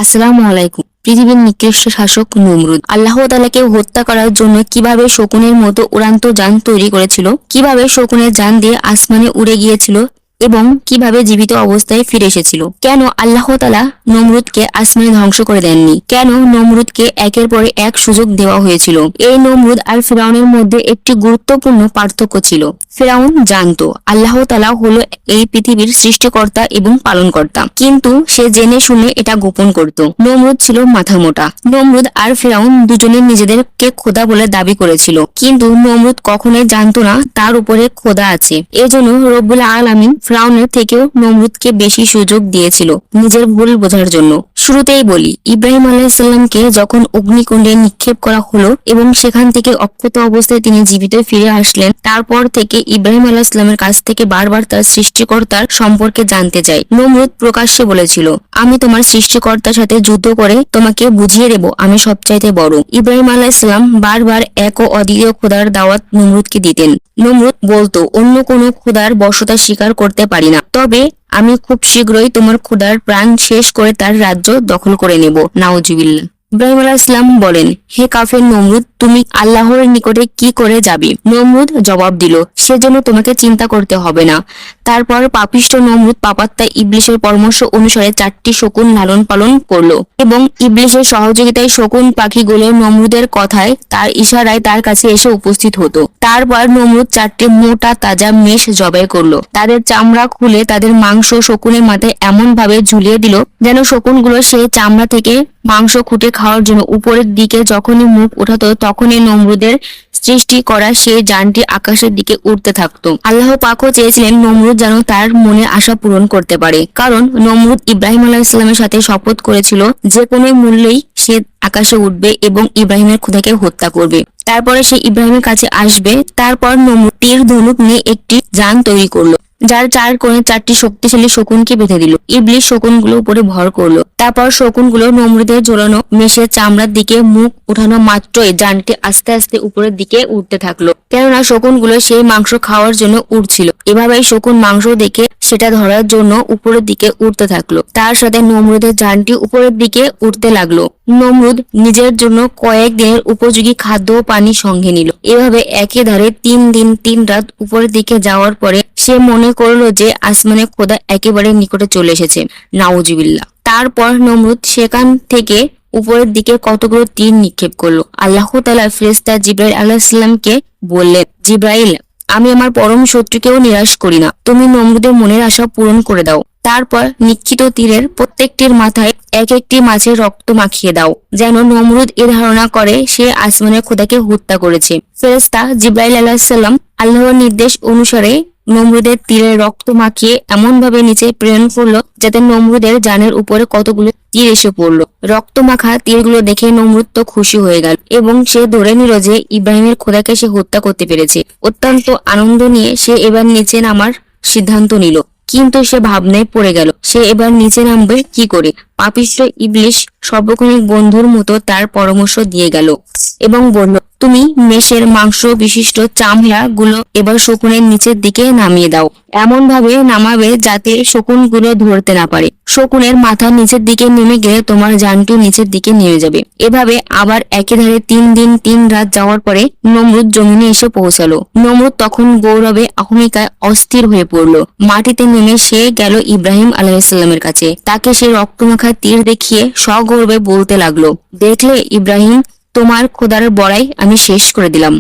আসসালামু আলাইকুম। পৃথিবীর নিকৃষ্ট শাসক নমরুদ আল্লাহ তাআলাকে হত্যা করার জন্য কিভাবে শকুনের মতো উড়ান্ত যান তৈরি করেছিল, কিভাবে শকুনের যান দিয়ে আসমানে উড়ে গিয়েছিল এবং কিভাবে জীবিত অবস্থায় ফিরে এসেছিল, কেন আল্লাহ তাআলা নমরুদকে আসমানে ধ্বংস করে দেননি, কেন নমরুদকে একের পর এক সুযোগ দেওয়া হয়েছিল। এই নমরুদ আর ফিরাউনের মধ্যে একটি গুরুত্বপূর্ণ পার্থক্য ছিল। ফিরাউন জানতো আল্লাহ তাআলা হলো এই পৃথিবীর সৃষ্টিকর্তা এবং পালনকর্তা, কিন্তু সে জেনে শুনে এটা গোপন করত। নমরুদ ছিল মাথা মোটা। নমরুদ আর ফিরাউন দুজনে নিজেদেরকে খোদা বলে দাবি করেছিল, কিন্তু নমরুদ কখনোই জানতো না তার উপরে খোদা আছে। এজন্য রব্বুল আলামিন ফিরাউনের থেকেও নমরুদকে বেশি সুযোগ দিয়েছিল নিজের ভুল বোঝার জন্য। শুরুতেই বলি, ইব্রাহিম আলাইহিসসালামকে যখন অগ্নিকুণ্ডে নিক্ষেপ করা হলো এবং সেখান থেকে অক্ষত অবস্থায় তিনি জীবিত ফিরে আসলেন, তারপর থেকে ইব্রাহিম আলাইহিসসালামের কাছ থেকে বারবার তার সৃষ্টিকর্তার সম্পর্কে জানতে চাই। নমরুদ প্রকাশ্যে বলেছিল, আমি তোমার সৃষ্টিকর্তার সাথে যুদ্ধ করে তোমাকে বুঝিয়ে দেব আমি সবচাইতে বড়। ইব্রাহিম আলাইহিসসালাম বারবার এক ও অদ্বিতীয় খোদার দাওয়াত নমরুদকে দিতেন। নমরুদ বলতো, অন্য কোনো খোদার বশতা স্বীকার করতে পারি না, তবে আমি খুব শীঘ্রই তোমার খোদার প্রাণ শেষ করে তার রাজ্য দখল করে নেব। নাউজুবিল্লাহ। ইব্রাহিম আলাইহিসসালাম বলেন, হে কাফের নমরুদ, তুমি আল্লাহর নিকটে কি করে যাবে? নমরুদ জবাব দিল, সেজন্য তোমাকে চিন্তা করতে হবে না। তারপর পাপিষ্ঠ নমরুদ পাপাত্মা ইবলিশের পরামর্শ অনুসারে 4টি শকুন লালন পালন করলো এবং ইবলিশের সহযোগিতায় শকুন পাখিগুলো নমরুদের কথায় তার ইশারায় তার কাছে এসে উপস্থিত হতো। তারপর নমরুদ 4টি মোটা তাজা মেষ জবাই করলো। তাদের চামড়া খুলে তাদের মাংস শকুনের মাথায় এমন ভাবে ঝুলিয়ে দিল যেন শকুনগুলো সেই চামড়া থেকে মাংস খুঁটে খাওয়ার জন্য উপরের দিকে যখনই মুখ উঠাতো তখনই নমরুদের সৃষ্টি করা সেই যানটি আকাশের দিকে উঠতে থাকতো। আল্লাহ পাকও চেয়েছিলেন নমরুদ যেন তার মনের আশা পূরণ করতে পারে, কারণ নমরুদ ইব্রাহিম আলাইহিসসালামের সাথে শপথ করেছিল যে কোনো মূল্যেই সে আকাশে উঠবে এবং ইব্রাহিমের খোদাকে হত্যা করবে। তারপরে সে ইব্রাহিমের কাছে আসবে। তারপর নমরুদ তীর ধনুক নিয়ে একটি যান তৈরি করলো, যার 4 কোণে 4টি শক্তিশালী শকুনকে বেঁধে দিল। ইবলিশ শকুনগুলো উপরে ভর করলো। তারপর শকুনগুলো নমরুদের ঝোলানো মেষের চামড়ার দিকে মুখ উঠানো মাত্রই যানটি আস্তে আস্তে উপরের দিকে উঠতে থাকলো, কেননা শকুনগুলো সেই মাংস খাওয়ার জন্য উঠছিল। এভাবেই শকুন মাংস দেখে সেটা ধরার জন্য উপরের দিকে উঠতে থাকলো। তার সাথে নমরুদের যানটি উপরের দিকে উঠতে লাগলো। নমরুদ নিজের জন্য কয়েক দিনের উপযোগী খাদ্য ও পানি সঙ্গে নিল। এভাবে একই ধারে 3 দিন 3 রাত উপরের দিকে যাওয়ার পরে সে মনে করলো যে আসমানে খোদা একেবারে নিকটে চলে এসেছে। নাউজুবিল্লাহ। তারপর নমরুদ সেখান থেকে উপরের দিকে কতগুলো তীর নিক্ষেপ করলো। আল্লাহ তাআলা ফেরেশতা জিবরাইল আলাইহিসসালামকে বললেন, জিবরাইল, আমি আমার পরম শত্রুকেও নিরাশ করি না, তুমি নমরুদের মনের আশা পূরণ করে দাও। তারপর নিক্ষিত তীরের প্রত্যেকটির মাথায় এক একটি মাছের রক্ত মাখিয়ে দাও, যেন নমরুদ এ ধারণা করে সে আসমানের খোদাকে হত্যা করেছে। ফেরেশতা জিবরাইল আলাইহিসসালাম আল্লাহর নির্দেশ অনুসারে নমরুদের তীরে রক্ত মাখিয়ে এমন ভাবে নিচে প্রেরণ করলো যাতে নমরুদের জানের উপরে কতগুলো তীর এসে পড়লো। রক্ত মাখা তীরগুলো দেখে নমরুদ তো খুশি হয়ে গেল এবং সে ধরে নিল যে ইব্রাহিমের খোদাকে সে হত্যা করতে পেরেছে। অত্যন্ত আনন্দ নিয়ে সে এবার নিচে নামার সিদ্ধান্ত নিল, কিন্তু সে ভাবনায় পড়ে গেল সে এবার নিচে নামবে কি করে। পাপিষ্ঠ ইবলিশ সর্বক্ষণিক বন্ধুর মতো তার পরামর্শ দিয়ে গেল এবং বলল, তুমি মেষের মাংস বিশিষ্ট চামড়া গুলো এবার শকুনের নিচের দিকে নামিয়ে দাও, এমন ভাবে নামাবে যাতে শকুনগুলো ধরতে না পারে। শকুনের মাথা নিচের দিকে নেমে গেলে তোমার যানটি নিচের দিকে নেমে যাবে। এভাবে আবার একই ধারে 3 দিন 3 রাত যাওয়ার পরে নমরুদ জমিনে এসে পৌঁছালো। নমরুদ তখন গৌরবে অহমিকায় অস্থির হয়ে পড়লো। মাটিতে নেমে সে গেল ইব্রাহিম আলাইহিসসালামের কাছে। তাকে সে রক্তমাখা তীর দেখিয়ে সগর্বে বলতে লাগলো, দেখলে ইব্রাহিম, তোমার খোদার বড়াই আমি শেষ করে দিলাম।